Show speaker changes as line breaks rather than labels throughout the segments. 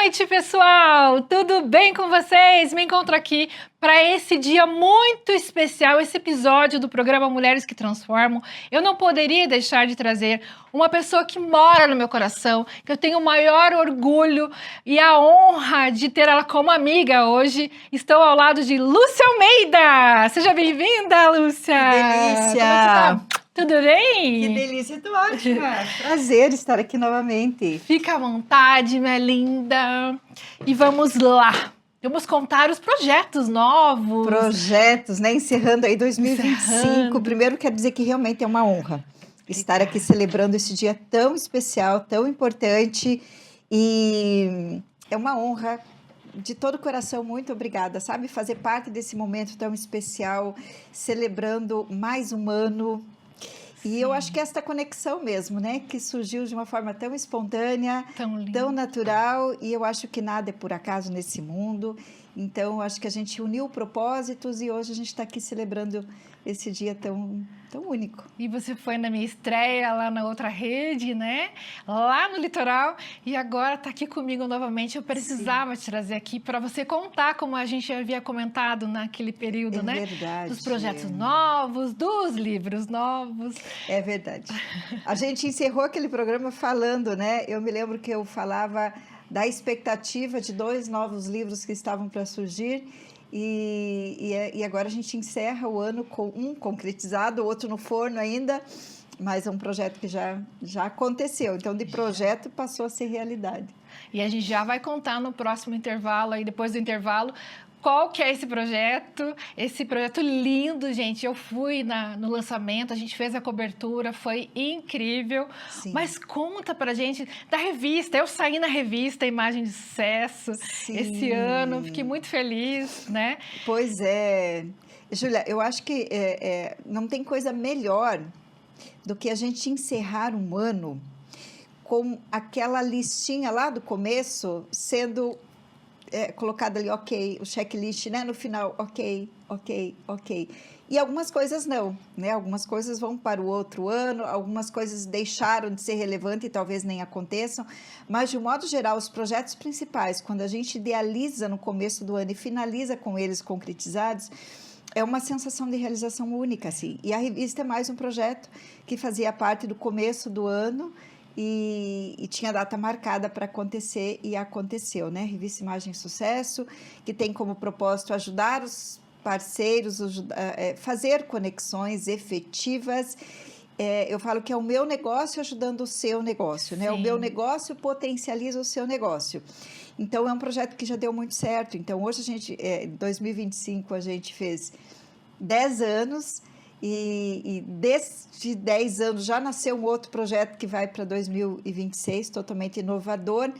noite, pessoal! Tudo bem com vocês? Me encontro aqui para esse dia muito especial, esse episódio do programa Mulheres que Transformam. Eu não poderia deixar de trazer uma pessoa que mora no meu coração, que eu tenho o maior orgulho e a honra de ter ela como amiga hoje. Estou ao lado de Lúcia Almeida! Seja bem-vinda, Lúcia!
Que delícia!
Como é que tá? Tudo bem?
Que delícia, tô ótima! Prazer estar aqui novamente.
Fica à vontade, minha linda. E vamos lá. Vamos contar os projetos novos.
Projetos, né? Encerrando aí 2025. Primeiro, quero dizer que realmente é uma honra estar aqui celebrando esse dia tão especial, tão importante. E é uma honra de todo o coração. Muito obrigada, sabe? Fazer parte desse momento tão especial, celebrando mais um ano. E eu acho que esta conexão mesmo, né? Que surgiu de uma forma tão espontânea, tão natural, e eu acho que nada é por acaso nesse mundo. Então, eu acho que a gente uniu propósitos e hoje a gente está aqui celebrando esse dia tão único.
E você foi na minha estreia lá na outra rede, né? Lá no litoral. E agora está aqui comigo novamente. Eu precisava te trazer aqui para você contar, como a gente havia comentado naquele período, né?
Verdade.
Dos projetos novos, dos livros novos.
É verdade. A gente encerrou aquele programa falando, né? Eu me lembro que eu falava da expectativa de 2 novos livros que estavam para surgir. E agora a gente encerra o ano com um concretizado, outro no forno ainda, mas é um projeto que já aconteceu. Então, de projeto passou a ser realidade.
E a gente já vai contar no próximo intervalo, aí depois do intervalo, qual que é esse projeto lindo, gente. Eu fui no lançamento, a gente fez a cobertura, foi incrível.
Sim.
Mas conta pra gente da revista. Eu saí na revista Imagem de Sucesso
Sim.
Esse ano, fiquei muito feliz, né?
Pois é. Júlia, eu acho que não tem coisa melhor do que a gente encerrar um ano com aquela listinha lá do começo sendo colocado ali, ok, o checklist, né? No final, ok. E algumas coisas não, né? Algumas coisas vão para o outro ano, algumas coisas deixaram de ser relevantes e talvez nem aconteçam, mas de um modo geral, os projetos principais, quando a gente idealiza no começo do ano e finaliza com eles concretizados, é uma sensação de realização única, assim. E a revista é mais um projeto que fazia parte do começo do ano, e tinha data marcada para acontecer e aconteceu, né? Revista Imagem e Sucesso, que tem como propósito ajudar os parceiros, fazer conexões efetivas. Eu falo que é o meu negócio ajudando o seu negócio, né? O meu negócio potencializa o seu negócio. Então, é um projeto que já deu muito certo. Então, hoje em 2025, a gente fez 10 anos. E desde 10 anos já nasceu um outro projeto que vai para 2026, totalmente inovador,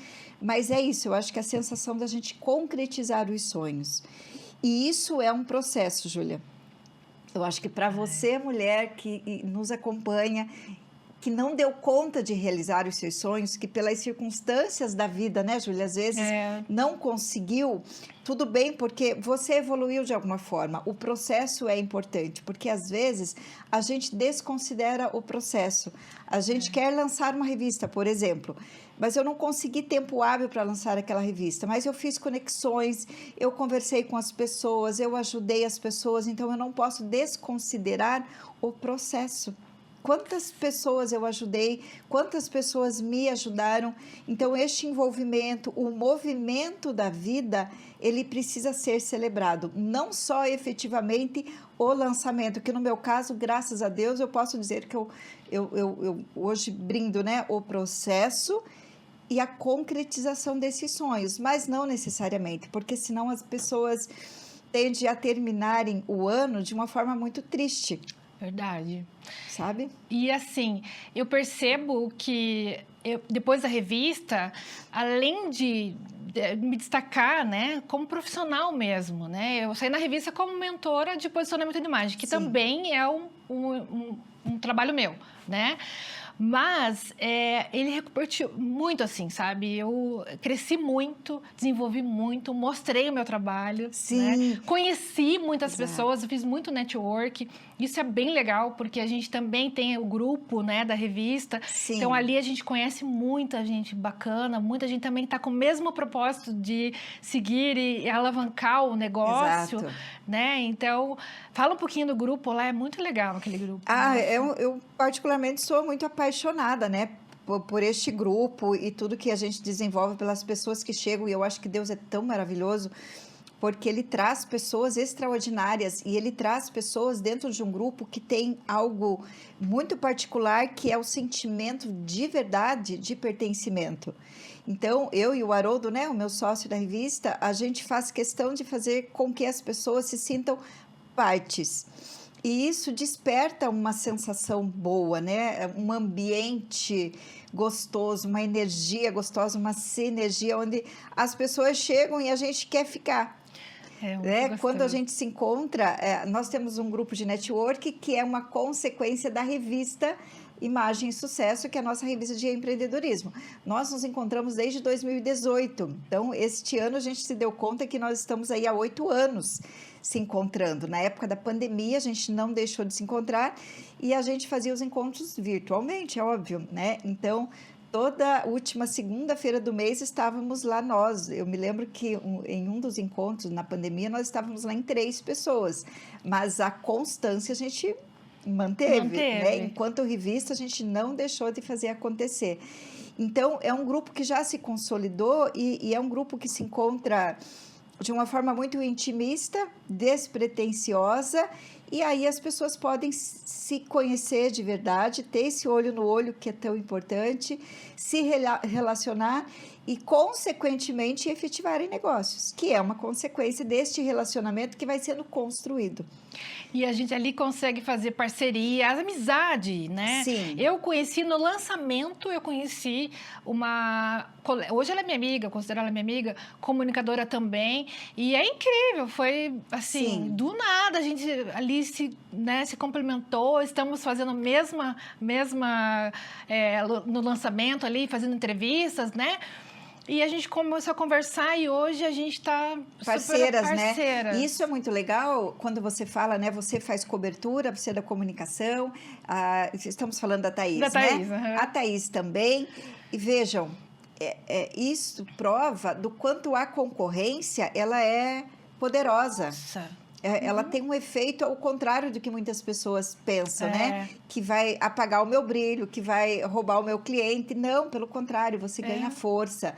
mas é isso, eu acho que a sensação da gente concretizar os sonhos. E isso é um processo, Júlia. Eu acho que para você, mulher que nos acompanha, que não deu conta de realizar os seus sonhos, que pelas circunstâncias da vida, né, Júlia, às vezes não conseguiu, tudo bem, porque você evoluiu de alguma forma. O processo é importante, porque às vezes a gente desconsidera o processo. A gente quer lançar uma revista, por exemplo, mas eu não consegui tempo hábil para lançar aquela revista, mas eu fiz conexões, eu conversei com as pessoas, eu ajudei as pessoas, então eu não posso desconsiderar o processo. Quantas pessoas eu ajudei, quantas pessoas me ajudaram. Então, este envolvimento, o movimento da vida, ele precisa ser celebrado. Não só efetivamente o lançamento, que no meu caso, graças a Deus, eu posso dizer que eu hoje brindo, né, o processo e a concretização desses sonhos, mas não necessariamente, porque senão as pessoas tendem a terminarem o ano de uma forma muito triste.
Verdade.
Sabe?
E assim, eu percebo que depois da revista, além de me destacar, né, como profissional mesmo, né? Eu saí na revista como mentora de posicionamento de imagem, que também é um trabalho meu, né? Mas ele repercutiu muito, assim, sabe? Eu cresci muito, desenvolvi muito, mostrei o meu trabalho, né?
Sim,
Conheci muitas
exato.
pessoas, fiz muito network. Isso é bem legal, porque a gente também tem o grupo, né, da revista. Então,
Sim,
ali a gente conhece muita gente bacana, muita gente também está com o mesmo propósito de seguir e alavancar o negócio,
exato.
né? Então, fala um pouquinho do grupo lá, é muito legal aquele grupo,
Ah,
nossa.
eu particularmente sou muito apaixonada, né, por este grupo e tudo que a gente desenvolve pelas pessoas que chegam. E eu acho que Deus é tão maravilhoso porque Ele traz pessoas extraordinárias e Ele traz pessoas dentro de um grupo que tem algo muito particular, que é o sentimento de verdade de pertencimento. Então, eu e o Haroldo, né, o meu sócio da revista, a gente faz questão de fazer com que as pessoas se sintam partes. E isso desperta uma sensação boa, né? Um ambiente gostoso, uma energia gostosa, uma sinergia onde as pessoas chegam e a gente quer ficar,
É muito
né? Quando a
gostoso.
gente se encontra, nós temos um grupo de network que é uma consequência da revista Imagem e Sucesso, que é a nossa revista de empreendedorismo. Nós nos encontramos desde 2018. Então, este ano a gente se deu conta que nós estamos aí há 8 anos se encontrando. Na época da pandemia, a gente não deixou de se encontrar e a gente fazia os encontros virtualmente, é óbvio, né? Então, toda última segunda-feira do mês estávamos lá nós. Eu me lembro que em um dos encontros na pandemia nós estávamos lá em 3 pessoas, mas a constância a gente manteve, né?
Manteve.
Enquanto revista a gente não deixou de fazer acontecer. Então é um grupo que já se consolidou e é um grupo que se encontra de uma forma muito intimista, despretensiosa, e aí as pessoas podem se conhecer de verdade, ter esse olho no olho que é tão importante, se relacionar e, consequentemente, efetivarem negócios, que é uma consequência deste relacionamento que vai sendo construído.
E a gente ali consegue fazer parceria, amizade, né?
Sim,
Eu conheci no lançamento, eu conheci hoje ela é minha amiga, eu considero ela minha amiga, comunicadora também, e é incrível, foi assim,
sim.
do nada a gente ali se complementou, estamos fazendo a mesma no lançamento ali, fazendo entrevistas, né? E a gente começou a conversar e hoje a gente está super
Parceiras, né? E isso é
parceiras.
muito legal quando você fala, né? Você faz cobertura, você é da comunicação. Estamos falando da
Da
Thaís, né?
Thaís, aham.
A Thaís também. E vejam, isso prova do quanto a concorrência ela é poderosa.
Nossa.
Ela tem um efeito ao contrário do que muitas pessoas pensam, né?
É,
Que vai apagar o meu brilho, que vai roubar o meu cliente. Não, pelo contrário, você ganha
é.
força.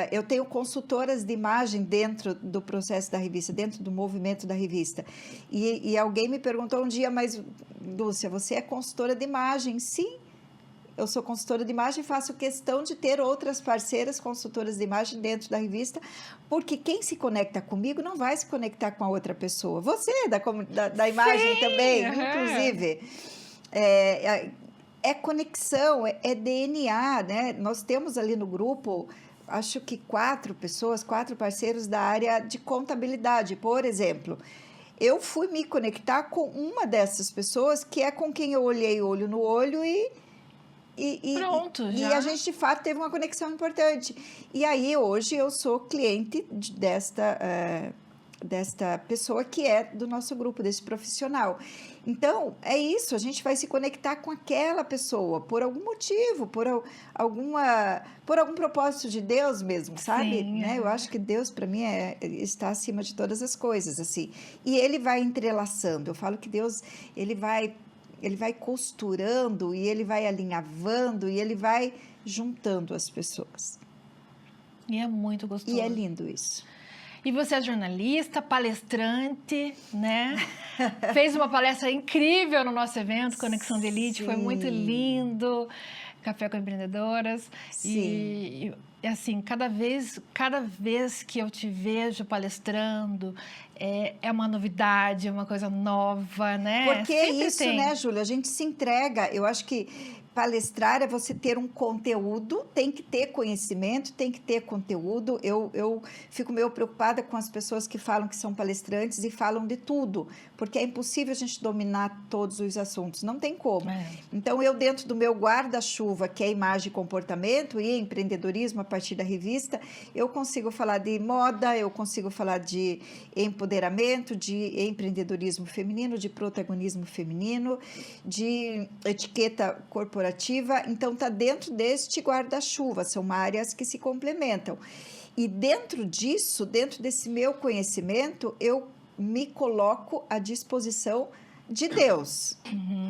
Eu tenho consultoras de imagem dentro do processo da revista, dentro do movimento da revista. E alguém me perguntou um dia, mas Lúcia, você é consultora de imagem? Sim. Eu sou consultora de imagem e faço questão de ter outras parceiras consultoras de imagem dentro da revista, porque quem se conecta comigo não vai se conectar com a outra pessoa. Você é da imagem
Sim,
também,
aham.
inclusive. É conexão, é DNA, né? Nós temos ali no grupo, acho que 4 pessoas, 4 parceiros da área de contabilidade, por exemplo. Eu fui me conectar com uma dessas pessoas, que é com quem eu olhei olho no olho
Pronto,
a
já.
gente de fato teve uma conexão importante. E aí hoje eu sou cliente desta pessoa que é do nosso grupo, desse profissional. Então, é isso, a gente vai se conectar com aquela pessoa por algum motivo, por algum propósito de Deus mesmo, sabe?
Sim,
Né? Eu
aham.
acho que Deus, para mim, está acima de todas as coisas, assim. E Ele vai entrelaçando. Eu falo que Deus, ele vai costurando e ele vai alinhavando e ele vai juntando as pessoas.
E é muito
E é
gostoso.
lindo isso.
E você é jornalista, palestrante, né? Fez uma palestra incrível no nosso evento, Conexão de Elite, foi muito
Sim,
lindo. Café com Empreendedoras.
sim.
E assim, cada vez que eu te vejo palestrando, é uma novidade, é uma coisa nova, né?
Porque é
Sempre
isso, né,
tem.
Júlia? A gente se entrega. Eu acho que palestrar é você ter um conteúdo, tem que ter conhecimento, tem que ter conteúdo. Eu fico meio preocupada com as pessoas que falam que são palestrantes e falam de tudo, porque é impossível a gente dominar todos os assuntos, não tem como. Então, eu dentro do meu guarda-chuva, que é imagem e comportamento e empreendedorismo a partir da revista, eu consigo falar de moda, eu consigo falar de empoderamento, de empreendedorismo feminino, de protagonismo feminino, de etiqueta corporativa. Então, está dentro deste guarda-chuva, são áreas que se complementam. E dentro disso, dentro desse meu conhecimento, eu me coloco à disposição de Deus.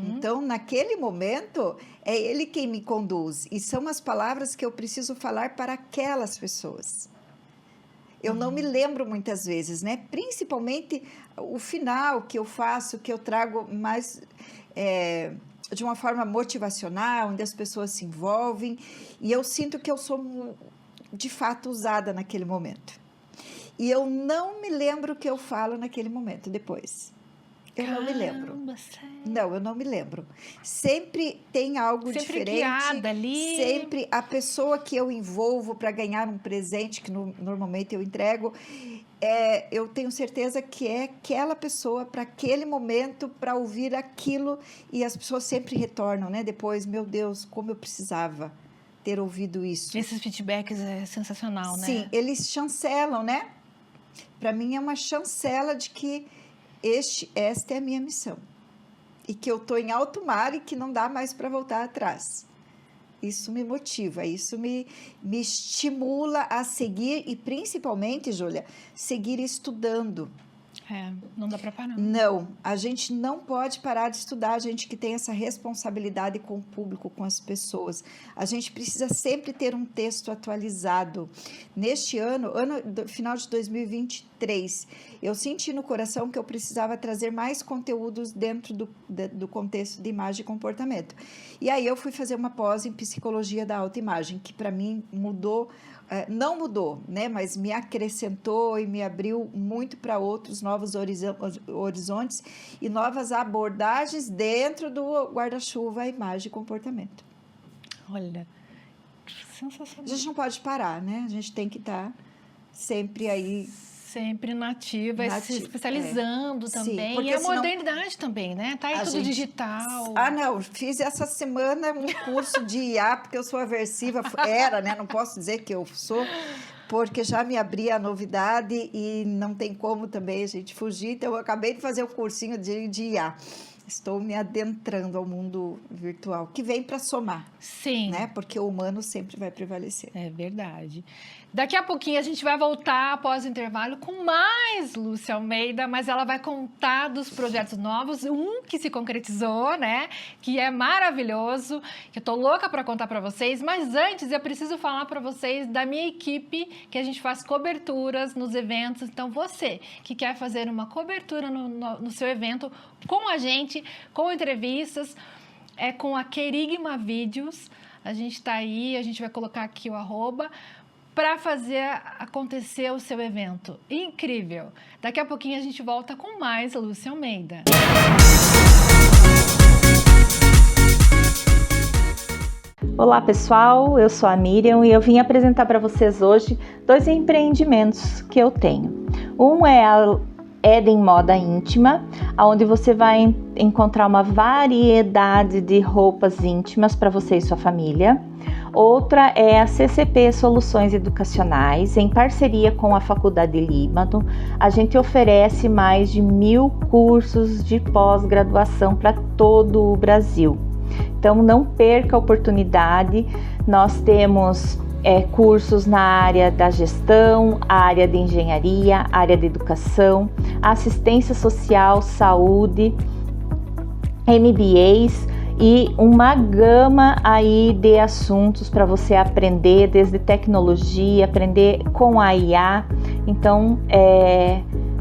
Então, naquele momento, é Ele quem me conduz. E são as palavras que eu preciso falar para aquelas pessoas. Eu não me lembro muitas vezes, né? Principalmente o final que eu faço, que eu trago mais... de uma forma motivacional, onde as pessoas se envolvem, e eu sinto que eu sou, de fato, usada naquele momento. E eu não me lembro o que eu falo naquele momento, depois. Não me lembro.
Sério?
Não, eu não me lembro. Sempre tem algo diferente.
Sempre ali.
Sempre a pessoa que eu envolvo para ganhar um presente, que normalmente eu entrego, eu tenho certeza que é aquela pessoa para aquele momento, para ouvir aquilo, e as pessoas sempre retornam, né? Depois, meu Deus, como eu precisava ter ouvido isso.
Esses feedbacks é sensacional, né?
Sim, eles chancelam, né? Para mim é uma chancela de que esta é a minha missão. E que eu estou em alto mar e que não dá mais para voltar atrás. Isso me motiva, isso me estimula a seguir e, principalmente, Júlia, seguir estudando.
Não dá para parar.
Não, a gente não pode parar de estudar, a gente que tem essa responsabilidade com o público, com as pessoas. A gente precisa sempre ter um texto atualizado. Neste final de 2023, eu senti no coração que eu precisava trazer mais conteúdos dentro do contexto de imagem e comportamento. E aí eu fui fazer uma pós em psicologia da autoimagem, que para mim mudou. Não mudou, né? Mas me acrescentou e me abriu muito para outros novos horizontes e novas abordagens dentro do guarda-chuva, imagem e comportamento.
Olha, sensacional.
A gente não pode parar, né? A gente tem que estar sempre aí.
Sempre nativa, se especializando também.
Sim,
e a modernidade também, né? Tá aí tudo digital.
Não, fiz essa semana um curso de IA, porque eu sou aversiva, né? Não posso dizer que eu sou, porque já me abri a novidade e não tem como também a gente fugir. Então, eu acabei de fazer o cursinho de IA. Estou me adentrando ao mundo virtual, que vem para somar.
Sim.
Né? Porque o humano sempre vai prevalecer.
É verdade. Daqui a pouquinho a gente vai voltar após o intervalo com mais Lúcia Almeida, mas ela vai contar dos projetos novos, um que se concretizou, né? Que é maravilhoso, que eu tô louca para contar para vocês. Mas antes eu preciso falar para vocês da minha equipe, que a gente faz coberturas nos eventos. Então você que quer fazer uma cobertura no seu evento com a gente, com entrevistas, com a Querigma Vídeos. A gente está aí, a gente vai colocar aqui o @ para fazer acontecer o seu evento. Incrível! Daqui a pouquinho a gente volta com mais Lúcia Almeida.
Olá pessoal, eu sou a Miriam e eu vim apresentar para vocês hoje 2 empreendimentos que eu tenho. Um é a Eden Moda Íntima, onde você vai encontrar uma variedade de roupas íntimas para você e sua família. Outra é a CCP Soluções Educacionais, em parceria com a Faculdade Líbano. A gente oferece mais de 1000 cursos de pós-graduação para todo o Brasil. Então não perca a oportunidade, nós temos cursos na área da gestão, área de engenharia, área de educação, assistência social, saúde, MBAs e uma gama aí de assuntos para você aprender, desde tecnologia, aprender com a IA. Então,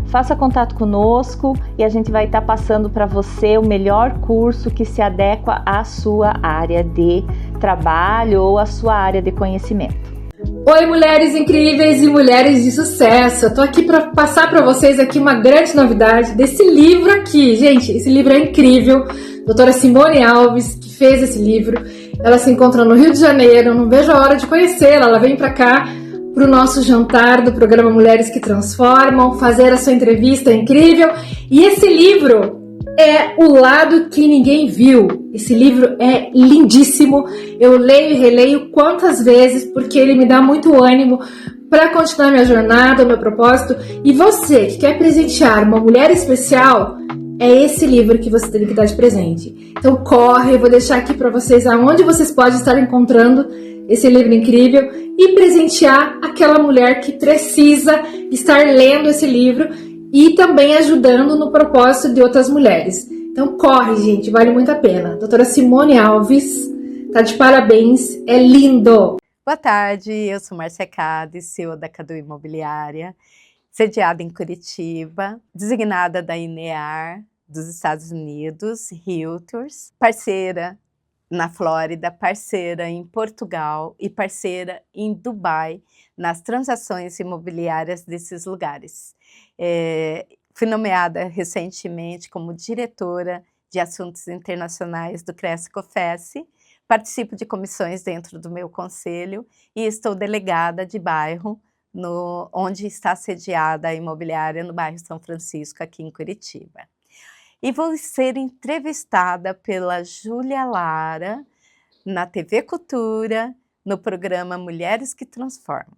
faça contato conosco e a gente vai estar passando para você o melhor curso que se adequa à sua área de trabalho ou à sua área de conhecimento.
Oi, mulheres incríveis e mulheres de sucesso! Eu tô aqui para passar para vocês aqui uma grande novidade desse livro aqui. Gente, esse livro é incrível. Doutora Simone Alves, que fez esse livro. Ela se encontra no Rio de Janeiro, eu não vejo a hora de conhecê-la. Ela vem para cá para o nosso jantar do programa Mulheres que Transformam, fazer a sua entrevista incrível. E esse livro é O Lado que Ninguém Viu. Esse livro é lindíssimo. Eu leio e releio quantas vezes, porque ele me dá muito ânimo para continuar minha jornada, o meu propósito. E você que quer presentear uma mulher especial, é esse livro que você tem que dar de presente. Então corre, eu vou deixar aqui para vocês aonde vocês podem estar encontrando esse livro incrível e presentear aquela mulher que precisa estar lendo esse livro e também ajudando no propósito de outras mulheres. Então corre, gente, vale muito a pena. Doutora Simone Alves, tá de parabéns, é lindo!
Boa tarde, eu sou Márcia Cade, CEO da Cadu Imobiliária, sediada em Curitiba, designada da INEAR dos Estados Unidos, Realtors, parceira na Flórida, parceira em Portugal e parceira em Dubai, nas transações imobiliárias desses lugares. Fui nomeada recentemente como diretora de assuntos internacionais do Cresce-Cofesse, participo de comissões dentro do meu conselho e estou delegada de bairro, onde está sediada a imobiliária no bairro São Francisco, aqui em Curitiba. E vou ser entrevistada pela Júlia Lara na TV Cultura, no programa Mulheres que Transformam.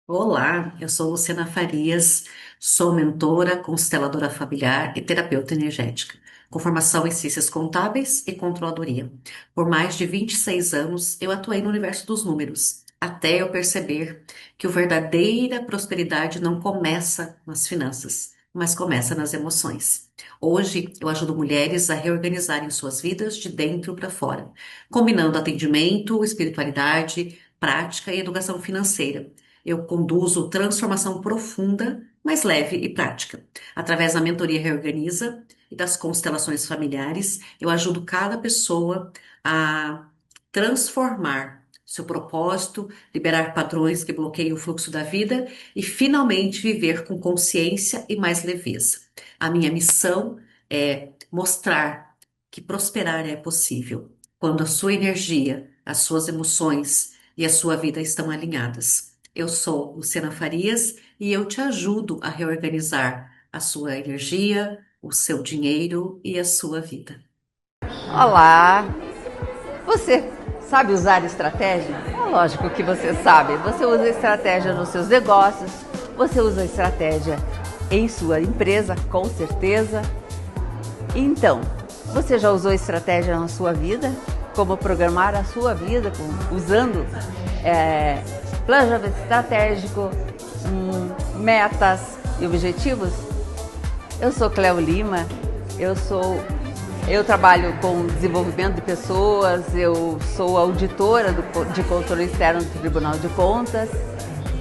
Olá, eu sou Luciana Farias, sou mentora, consteladora familiar e terapeuta energética, com formação em ciências contábeis e controladoria. Por mais de 26 anos, eu atuei no universo dos números, até eu perceber que a verdadeira prosperidade não começa nas finanças, mas começa nas emoções. Hoje, eu ajudo mulheres a reorganizarem suas vidas de dentro para fora, combinando atendimento, espiritualidade, prática e educação financeira. Eu conduzo transformação profunda, mas leve e prática. Através da mentoria Reorganiza e das constelações familiares, eu ajudo cada pessoa a transformar seu propósito, liberar padrões que bloqueiam o fluxo da vida e finalmente viver com consciência e mais leveza. A minha missão é mostrar que prosperar é possível quando a sua energia, as suas emoções e a sua vida estão alinhadas. Eu sou Luciana Farias e eu te ajudo a reorganizar a sua energia, o seu dinheiro e a sua vida.
Olá! Você sabe usar estratégia? É lógico que você sabe. Você usa estratégia nos seus negócios, você usa estratégia em sua empresa, com certeza. Então, você já usou estratégia na sua vida? Como programar a sua vida usando planejamento estratégico, metas e objetivos? Eu sou Cleo Lima, eu trabalho com desenvolvimento de pessoas, eu sou auditora de controle externo do Tribunal de Contas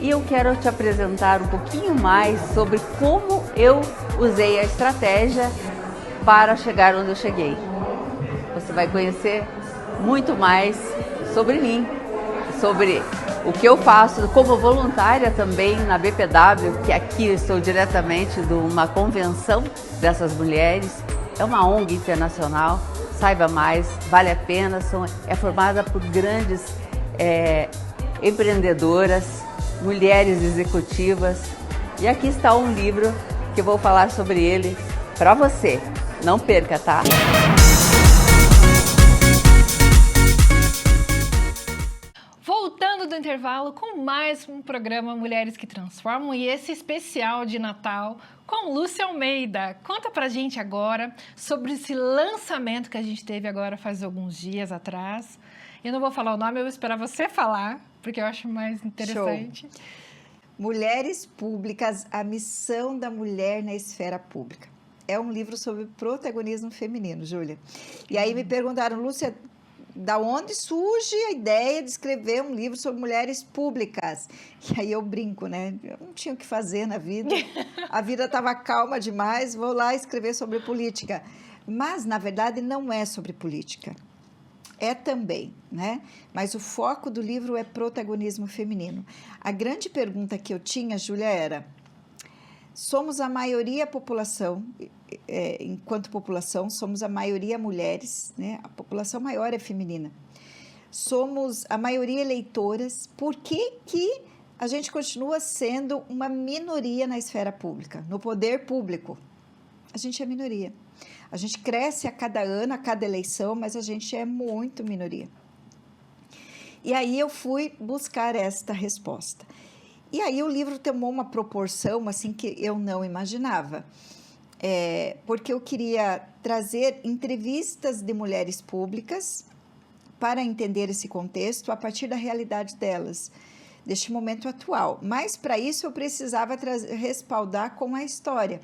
e eu quero te apresentar um pouquinho mais sobre como eu usei a estratégia para chegar onde eu cheguei. Você vai conhecer muito mais sobre mim, sobre o que eu faço como voluntária também na BPW, que aqui eu estou diretamente de uma convenção dessas mulheres. É uma ONG internacional, saiba mais, vale a pena, é formada por grandes empreendedoras, mulheres executivas. E aqui está um livro que eu vou falar sobre ele para você. Não perca, tá?
Voltando do intervalo com mais um programa Mulheres que Transformam e esse especial de Natal com Lúcia Almeida. Conta pra gente agora sobre esse lançamento que a gente teve agora faz alguns dias atrás. Eu não vou falar o nome, eu vou esperar você falar, porque eu acho mais interessante.
Show. Mulheres Públicas, a missão da mulher na esfera pública. É um livro sobre protagonismo feminino, Júlia. E aí me perguntaram, Lúcia, da onde surge a ideia de escrever um livro sobre mulheres públicas? E aí eu brinco, né? Eu não tinha o que fazer na vida. A vida estava calma demais, vou lá escrever sobre política. Mas, na verdade, não é sobre política. É também, né? Mas o foco do livro é protagonismo feminino. A grande pergunta que eu tinha, Júlia, era: somos a maioria população, enquanto população, somos a maioria mulheres, né? A população maior é feminina. somos a maioria eleitoras, por que a gente continua sendo uma minoria na esfera pública, no poder público? A gente é minoria. A gente cresce a cada ano, a cada eleição, mas a gente é muito minoria. E aí eu fui buscar esta resposta. E aí o livro tomou uma proporção assim que eu não imaginava. Porque eu queria trazer entrevistas de mulheres públicas para entender esse contexto a partir da realidade delas, deste momento atual. Mas para isso eu precisava respaldar com a história.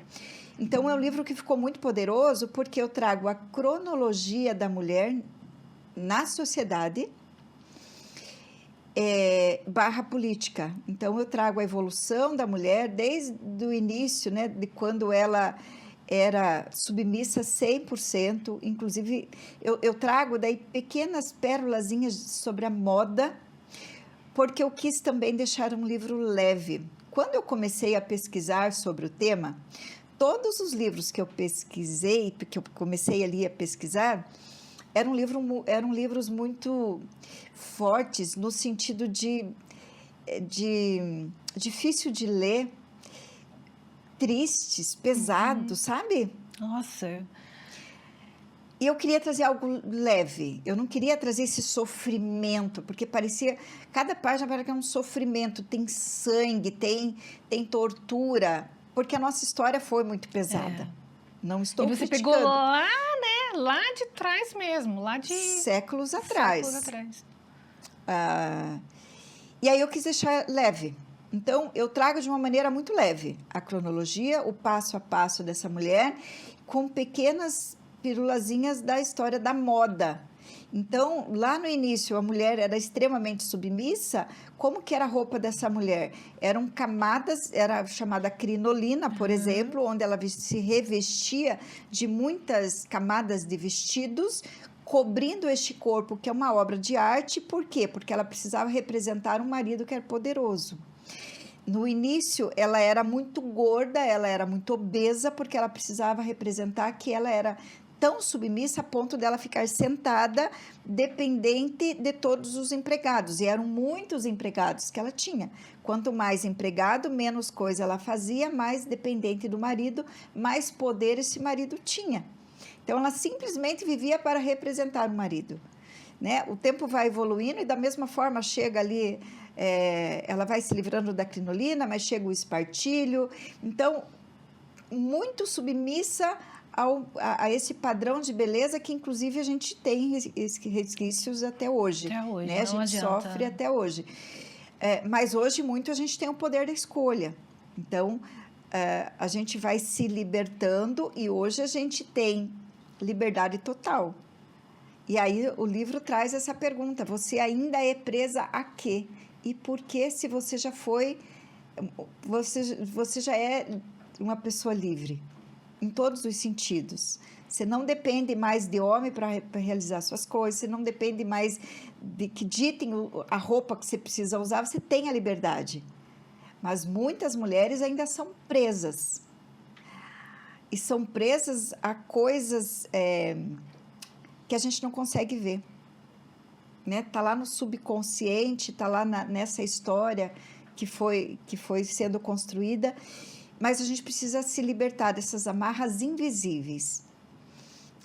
Então é um livro que ficou muito poderoso porque eu trago a cronologia da mulher na sociedade barra política. Então eu trago a evolução da mulher desde o início, né, de quando ela era submissa 100%, inclusive eu trago daí pequenas pérolazinhas sobre a moda, porque eu quis também deixar um livro leve. Quando eu comecei a pesquisar sobre o tema, todos os livros que eu pesquisei, que eu comecei ali a pesquisar, eram livros muito fortes, no sentido de difícil de ler, tristes, pesados, sabe?
Nossa.
E eu queria trazer algo leve, eu não queria trazer esse sofrimento, porque cada página parece que é um sofrimento, tem sangue, tem tortura, porque a nossa história foi muito pesada. Não estou
criticando. E você pegou lá, né? Lá de trás mesmo, lá de...
Séculos atrás. E aí eu quis deixar leve. Então, eu trago de uma maneira muito leve a cronologia, o passo a passo dessa mulher, com pequenas pirulazinhas da história da moda. Então, lá no início, a mulher era extremamente submissa. Como que era a roupa dessa mulher? Eram camadas, era chamada crinolina, por exemplo, onde ela se revestia de muitas camadas de vestidos, cobrindo este corpo, que é uma obra de arte. Por quê? Porque ela precisava representar um marido que era poderoso. No início, ela era muito gorda, ela era muito obesa, porque ela precisava representar que ela era tão submissa a ponto dela ficar sentada, dependente de todos os empregados. E eram muitos empregados que ela tinha. Quanto mais empregado, menos coisa ela fazia, mais dependente do marido, mais poder esse marido tinha. Então, ela simplesmente vivia para representar o marido, né? O tempo vai evoluindo e, da mesma forma, chega ali... ela vai se livrando da crinolina, mas chega o espartilho. Então, muito submissa a esse padrão de beleza que, inclusive, a gente tem resquícios até hoje.
Até hoje,
né? A gente sofre até hoje. Mas hoje, muito, a gente tem o poder da escolha. Então, a gente vai se libertando e hoje a gente tem liberdade total. E aí o livro traz essa pergunta: você ainda é presa a quê? E por que, se você já foi, você já é uma pessoa livre, em todos os sentidos? Você não depende mais de homem para realizar suas coisas, você não depende mais de que ditem a roupa que você precisa usar, você tem a liberdade. Mas muitas mulheres ainda são presas. E são presas a coisas que a gente não consegue ver. Né? Tá lá no subconsciente, tá lá nessa história que foi sendo construída, mas a gente precisa se libertar dessas amarras invisíveis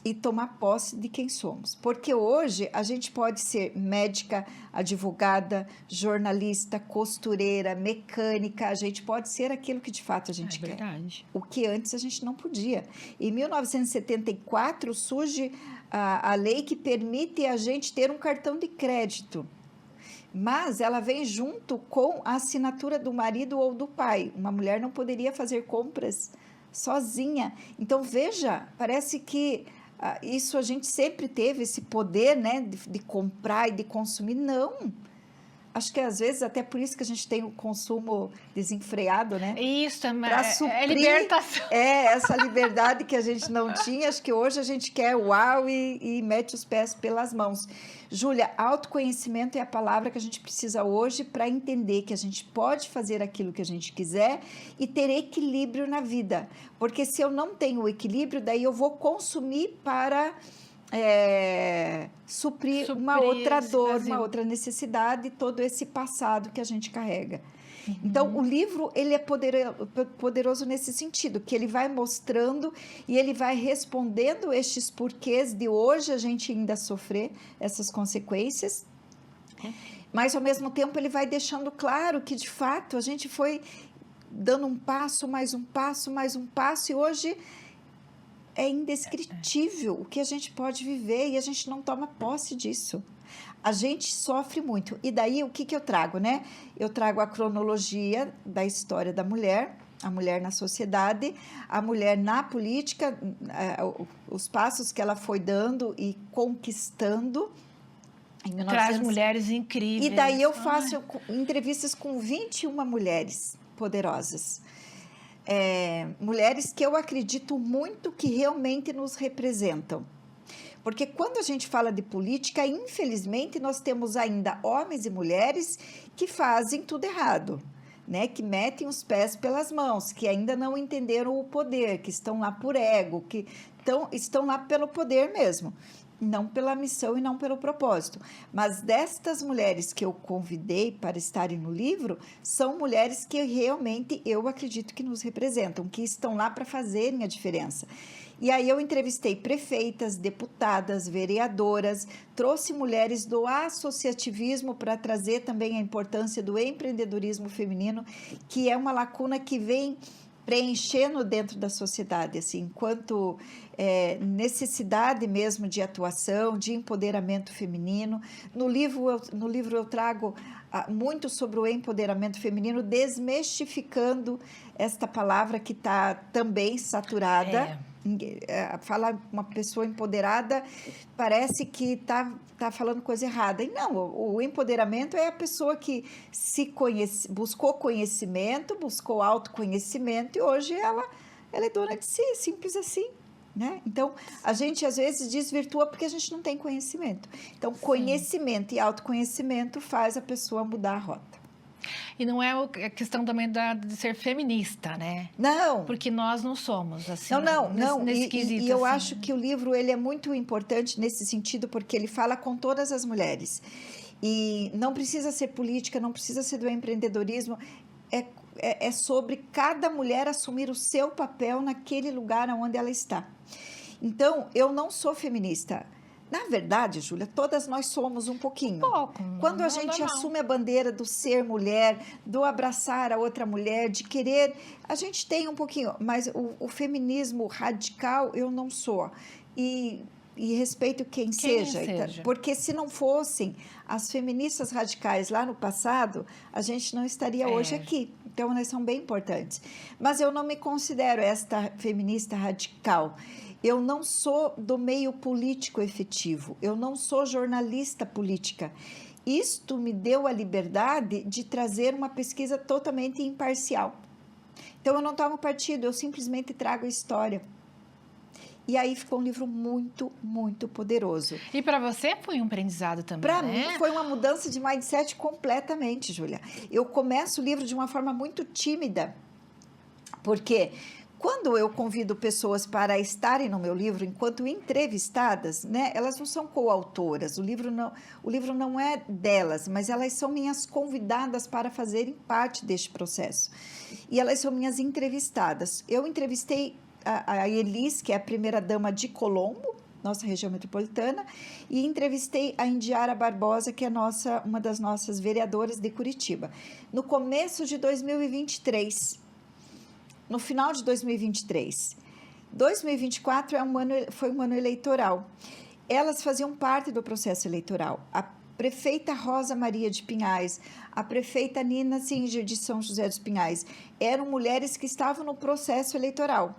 e tomar posse de quem somos, porque hoje a gente pode ser médica, advogada, jornalista, costureira, mecânica, a gente pode ser aquilo que de fato a gente quer.
Verdade.
O que antes a gente não podia. Em 1974 surge a lei que permite a gente ter um cartão de crédito, mas ela vem junto com a assinatura do marido ou do pai. Uma mulher não poderia fazer compras sozinha. Então, veja, parece que isso a gente sempre teve, esse poder, né, de comprar e de consumir. Não. Acho que às vezes até por isso que a gente tem o consumo desenfreado, né?
Isso,
para suprir
libertação.
Essa liberdade que a gente não tinha. Acho que hoje a gente quer uau e mete os pés pelas mãos. Júlia, autoconhecimento é a palavra que a gente precisa hoje para entender que a gente pode fazer aquilo que a gente quiser e ter equilíbrio na vida. Porque se eu não tenho o equilíbrio, daí eu vou consumir para suprir uma outra
esse
dor,
vazio.
uma outra necessidade, todo esse passado que a gente carrega. Então, o livro, ele é poderoso nesse sentido, que ele vai mostrando e ele vai respondendo estes porquês de hoje a gente ainda sofrer essas consequências, mas, ao mesmo tempo, ele vai deixando claro que, de fato, a gente foi dando um passo, mais um passo, mais um passo, e hoje é indescritível o que a gente pode viver e a gente não toma posse disso. A gente sofre muito. E daí, o que eu trago, né? Eu trago a cronologia da história da mulher, a mulher na sociedade, a mulher na política, os passos que ela foi dando e conquistando. Em 1900...
Traz mulheres incríveis.
E daí eu faço entrevistas com 21 mulheres poderosas. Mulheres que eu acredito muito que realmente nos representam. Porque quando a gente fala de política, infelizmente, nós temos ainda homens e mulheres que fazem tudo errado, né? Que metem os pés pelas mãos, que ainda não entenderam o poder, que estão lá por ego, que estão lá pelo poder mesmo, não pela missão e não pelo propósito. Mas destas mulheres que eu convidei para estarem no livro, são mulheres que realmente eu acredito que nos representam, que estão lá para fazerem a diferença. E aí eu entrevistei prefeitas, deputadas, vereadoras, trouxe mulheres do associativismo para trazer também a importância do empreendedorismo feminino, que é uma lacuna que vem preenchendo dentro da sociedade, assim, enquanto necessidade mesmo de atuação, de empoderamento feminino. No livro eu trago muito sobre o empoderamento feminino, desmistificando esta palavra que está também saturada. Fala uma pessoa empoderada, parece que tá falando coisa errada. E não, o empoderamento é a pessoa que buscou conhecimento, buscou autoconhecimento e hoje ela é dona de si, simples assim, né? Então, a gente às vezes desvirtua porque a gente não tem conhecimento. Então, conhecimento e autoconhecimento faz a pessoa mudar a rota.
E não é a questão também de ser feminista, né?
Não.
Porque nós não somos, assim.
Não.
Nesse quesito,
e eu
assim.
acho que o livro ele é muito importante nesse sentido, porque ele fala com todas as mulheres. E não precisa ser política, não precisa ser do empreendedorismo. É sobre cada mulher assumir o seu papel naquele lugar onde ela está. Então, eu não sou feminista. Na verdade, Júlia, todas nós somos um pouquinho. Quando a gente assume a bandeira do ser mulher, do abraçar a outra mulher, de querer, a gente tem um pouquinho, mas o feminismo radical eu não sou. E respeito quem seja. Porque se não fossem as feministas radicais lá no passado, a gente não estaria hoje aqui. Então, elas são bem importantes. Mas eu não me considero esta feminista radical. Eu não sou do meio político efetivo, eu não sou jornalista política. Isto me deu a liberdade de trazer uma pesquisa totalmente imparcial. Então, eu não tomo partido, eu simplesmente trago a história. E aí ficou um livro muito, muito poderoso.
E para você foi um aprendizado também,
Para
né?
mim foi uma mudança de mindset completamente, Júlia. Eu começo o livro de uma forma muito tímida, porque quando eu convido pessoas para estarem no meu livro enquanto entrevistadas, né, elas não são coautoras, o livro não é delas, mas elas são minhas convidadas para fazerem parte deste processo. E elas são minhas entrevistadas. Eu entrevistei a Elis, que é a primeira-dama de Colombo, nossa região metropolitana, e entrevistei a Indiara Barbosa, que é uma das nossas vereadoras de Curitiba. No começo de 2023, no final de 2023. 2024 foi um ano eleitoral. Elas faziam parte do processo eleitoral. A prefeita Rosa Maria de Pinhais, a prefeita Nina Singer de São José dos Pinhais, eram mulheres que estavam no processo eleitoral.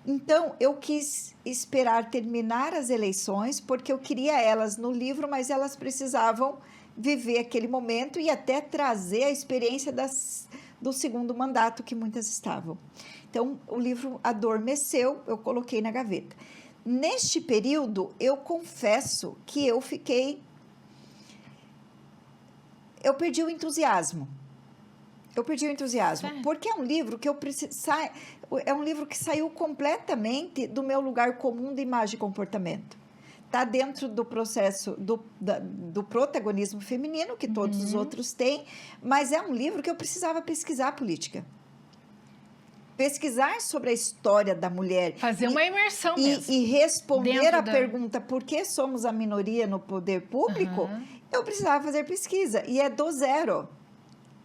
Então, eu quis esperar terminar as eleições, porque eu queria elas no livro, mas elas precisavam viver aquele momento e até trazer a experiência do segundo mandato que muitas estavam. Então, o livro adormeceu, eu coloquei na gaveta. Neste período, eu confesso que eu perdi o entusiasmo. Porque é um livro que é um livro que saiu completamente do meu lugar comum de imagem e comportamento. está dentro do processo do protagonismo feminino, que todos os outros têm, mas é um livro que eu precisava pesquisar política. Pesquisar sobre a história da mulher.
Fazer uma imersão mesmo.
E responder a
da...
pergunta por que somos a minoria no poder público, eu precisava fazer pesquisa. E é do zero.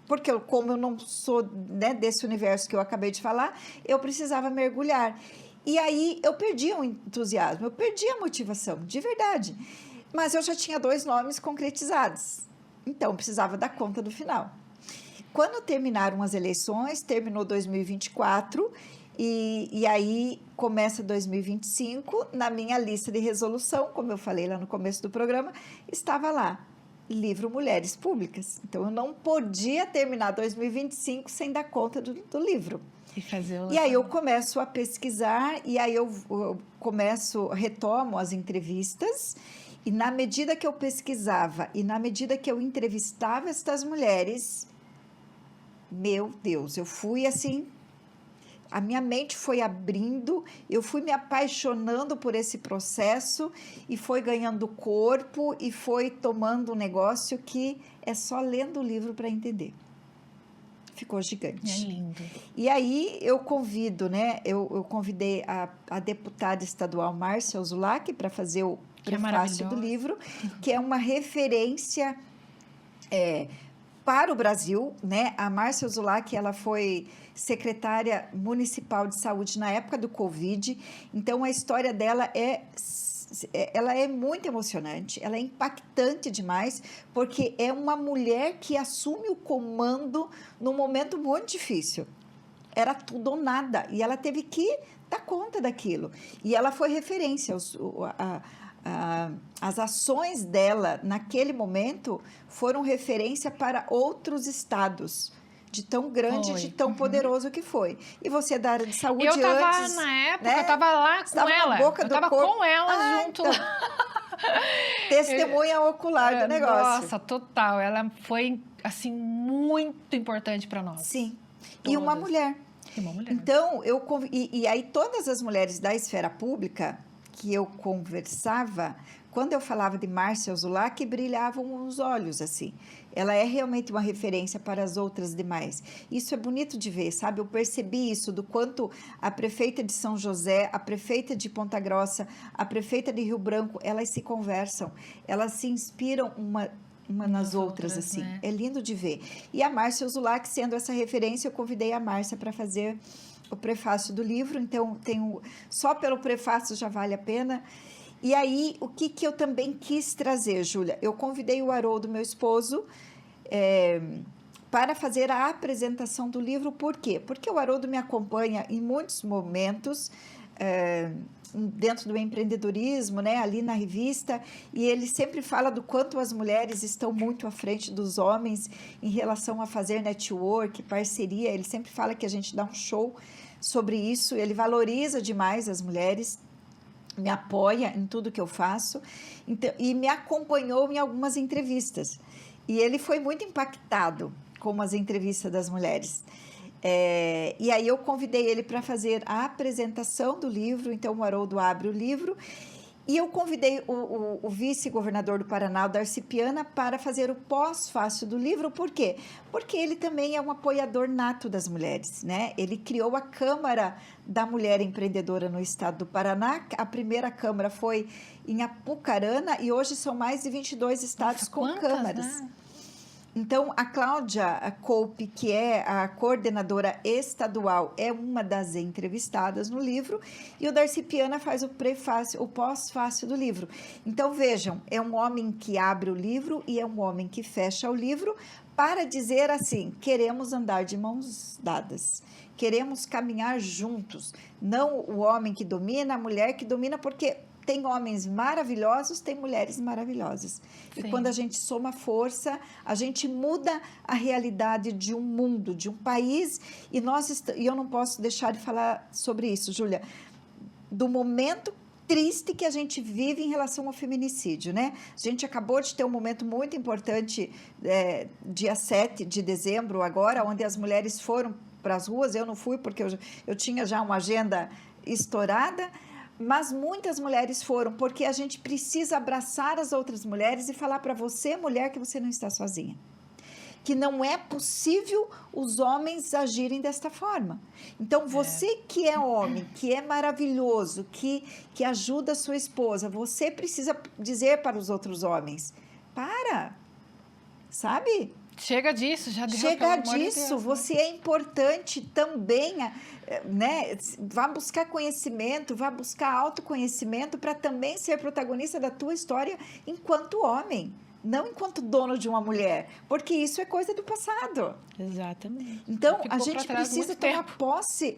Porque como eu não sou, né, desse universo que eu acabei de falar, eu precisava mergulhar. E aí eu perdi o entusiasmo, eu perdi a motivação, de verdade. Mas eu já tinha 2 nomes concretizados. Então, precisava dar conta do final. Quando terminaram as eleições, terminou 2024, e aí começa 2025, na minha lista de resolução, como eu falei lá no começo do programa, estava lá, livro Mulheres Públicas. Então, eu não podia terminar 2025 sem dar conta do livro. E aí eu começo a pesquisar, e aí eu retomo as entrevistas, e na medida que eu pesquisava, e na medida que eu entrevistava estas mulheres, meu Deus, eu fui assim, a minha mente foi abrindo, eu fui me apaixonando por esse processo e foi ganhando corpo e foi tomando um negócio que é só lendo o livro para entender. Ficou gigante.
É lindo.
E aí eu convido, né? Eu convidei a deputada estadual Márcia Uzulac para fazer o prefácio do livro, que é uma referência para o Brasil, né? A Márcia Uzulac, ela foi secretária municipal de saúde na época do Covid, então a história dela ela é muito emocionante, ela é impactante demais, porque é uma mulher que assume o comando num momento muito difícil. Era tudo ou nada, e ela teve que dar conta daquilo. E ela foi referência, as ações dela naquele momento foram referência para outros estados, de tão grande, de tão poderoso que foi. E você da área de saúde antes...
Eu estava na época, né? Eu estava lá com ela. Eu estava com ela junto
então,
lá.
Testemunha ocular do negócio.
Nossa, total. Ela foi, assim, muito importante para nós.
Sim. Todas. E uma mulher. Então, e aí todas as mulheres da esfera pública que eu conversava, quando eu falava de Márcia Uzulac, brilhavam os olhos, assim. Ela é realmente uma referência para as outras demais. Isso é bonito de ver, sabe? Eu percebi isso, do quanto a prefeita de São José, a prefeita de Ponta Grossa, a prefeita de Rio Branco, elas se conversam, elas se inspiram uma nas outras, assim. Né? É lindo de ver. E a Márcia Uzulac, sendo essa referência, eu convidei a Márcia para fazer o prefácio do livro, então só pelo prefácio já vale a pena. E aí, o que eu também quis trazer, Júlia? Eu convidei o Haroldo, meu esposo, para fazer a apresentação do livro. Por quê? Porque o Haroldo me acompanha em muitos momentos, dentro do empreendedorismo, né, ali na revista, e ele sempre fala do quanto as mulheres estão muito à frente dos homens em relação a fazer network, parceria. Ele sempre fala que a gente dá um show sobre isso, ele valoriza demais as mulheres, me apoia em tudo que eu faço, então, e me acompanhou em algumas entrevistas. E ele foi muito impactado com as entrevistas das mulheres. E aí eu convidei ele para fazer a apresentação do livro, então o Haroldo abre o livro, e eu convidei o vice-governador do Paraná, o Darcy Piana, para fazer o pós-fácio do livro. Por quê? Porque ele também é um apoiador nato das mulheres, né? Ele criou a Câmara da Mulher Empreendedora no estado do Paraná. A primeira Câmara foi em Apucarana e hoje são mais de 22 estados com câmaras. Né? Então, a Cláudia Coupe, que é a coordenadora estadual, é uma das entrevistadas no livro, e o Darcy Piana faz o prefácio, o pós-fácio do livro. Então, vejam, é um homem que abre o livro e é um homem que fecha o livro para dizer assim: queremos andar de mãos dadas, queremos caminhar juntos, não o homem que domina, a mulher que domina, porque tem homens maravilhosos, tem mulheres maravilhosas. Sim. E quando a gente soma força, a gente muda a realidade de um mundo, de um país. E eu não posso deixar de falar sobre isso, Júlia, do momento triste que a gente vive em relação ao feminicídio, né? A gente acabou de ter um momento muito importante, dia 7 de dezembro agora, onde as mulheres foram para as ruas. Eu não fui porque eu tinha já uma agenda estourada, Mas muitas mulheres foram, porque a gente precisa abraçar as outras mulheres e falar para você, mulher, que você não está sozinha. Que não é possível os homens agirem desta forma. Então, você que é homem, que é maravilhoso, que ajuda a sua esposa, você precisa dizer para os outros homens, sabe?
Chega disso, já deu.
Chega disso, você é importante também, né? Vá buscar conhecimento, vá buscar autoconhecimento para também ser protagonista da tua história enquanto homem, não enquanto dono de uma mulher, porque isso é coisa do passado.
Exatamente.
Então,
Ficou
a gente
pra trás
precisa
muito
tomar
tempo.
posse.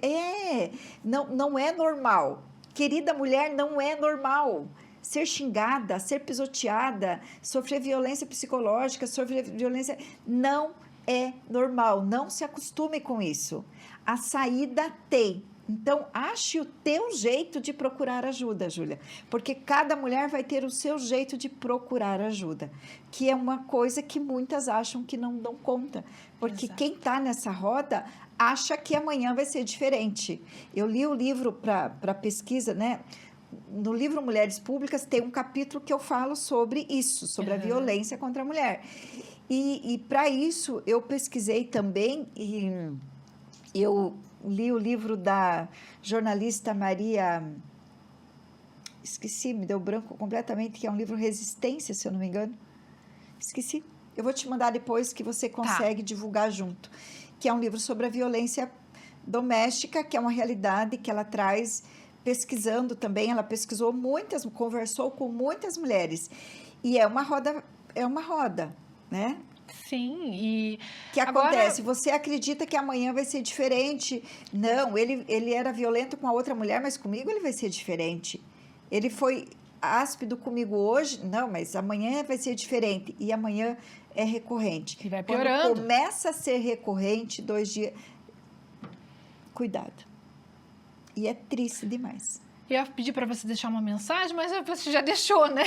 Não é normal. Querida mulher, não é normal. Ser xingada, ser pisoteada, sofrer violência psicológica, sofrer violência... Não é normal. Não se acostume com isso. A saída tem. Então, ache o teu jeito de procurar ajuda, Júlia. Porque cada mulher vai ter o seu jeito de procurar ajuda. Que é uma coisa que muitas acham que não dão conta. Porque quem está nessa roda acha que amanhã vai ser diferente. Eu li o livro para pesquisa, né? No livro Mulheres Públicas tem um capítulo que eu falo sobre isso, sobre a violência contra a mulher. E para isso eu pesquisei também e eu li o livro da jornalista Maria... Esqueci, me deu branco completamente, que é um livro Resistência, se eu não me engano. Esqueci. Eu vou te mandar depois que você consegue divulgar junto. Que é um livro sobre a violência doméstica, que é uma realidade que ela traz... pesquisando também, ela pesquisou conversou com muitas mulheres. E é uma roda, né?
Sim, e...
que acontece? Você acredita que amanhã vai ser diferente? Não, ele era violento com a outra mulher, mas comigo ele vai ser diferente. Ele foi áspido comigo hoje, não, mas amanhã vai ser diferente. E amanhã é recorrente.
E vai piorando.
Quando começa a ser recorrente, 2 dias... Cuidado. E é triste demais.
Eu ia pedir para você deixar uma mensagem, mas você já deixou, né?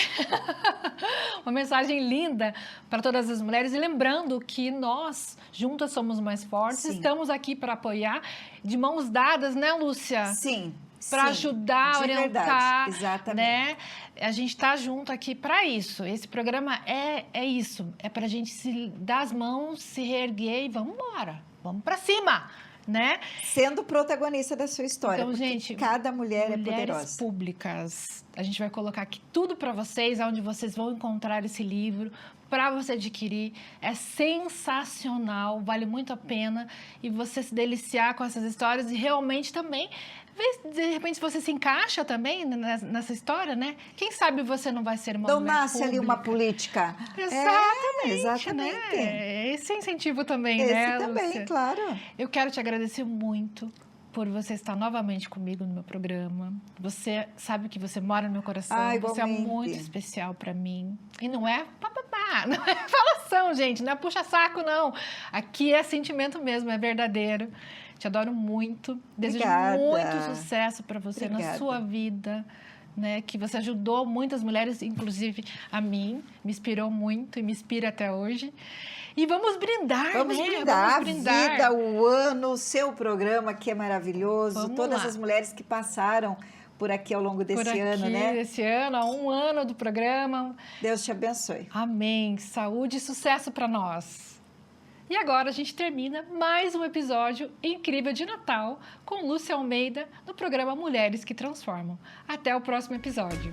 Uma mensagem linda para todas as mulheres. E lembrando que nós, juntas, somos mais fortes.
Sim.
Estamos aqui para apoiar, de mãos dadas, né, Lúcia?
Sim.
Para ajudar, orientar.
Verdade, exatamente.
Né? A gente está junto aqui para isso. Esse programa é isso. É para a gente se dar as mãos, se reerguer e vamos embora. Vamos para cima. Né?
Sendo protagonista da sua história,
então, gente,
cada mulher é poderosa.
Mulheres Públicas, a gente vai colocar aqui tudo para vocês, onde vocês vão encontrar esse livro para você adquirir. É sensacional, vale muito a pena e você se deliciar com essas histórias e realmente também de repente, se você se encaixa também nessa história, né? Quem sabe você não vai ser uma mulher
nasce
pública.
Ali uma política.
Exatamente.
Exatamente.
Né? Esse incentivo também,
Esse
né,
também,
Lúcia?
claro.
Eu quero te agradecer muito por você estar novamente comigo no meu programa. Você sabe que você mora no meu coração. Você é muito especial para mim. E não é papapá, não é falação, gente. Não é puxa-saco, não. Aqui é sentimento mesmo, é verdadeiro. Te adoro muito. Desejo muito sucesso para você na sua vida. Né, que você ajudou muitas mulheres, inclusive a mim. Me inspirou muito e me inspira até hoje. E vamos brindar,
vamos
né?
Brindar.
Vamos brindar
a vida, o ano, o seu programa que é maravilhoso.
Vamos
todas
lá.
As mulheres que passaram por aqui ao longo desse ano, né?
Desse ano, há 1 ano do programa.
Deus te abençoe.
Amém. Saúde e sucesso para nós. E agora a gente termina mais um episódio incrível de Natal com Lúcia Almeida no programa Mulheres que Transformam. Até o próximo episódio.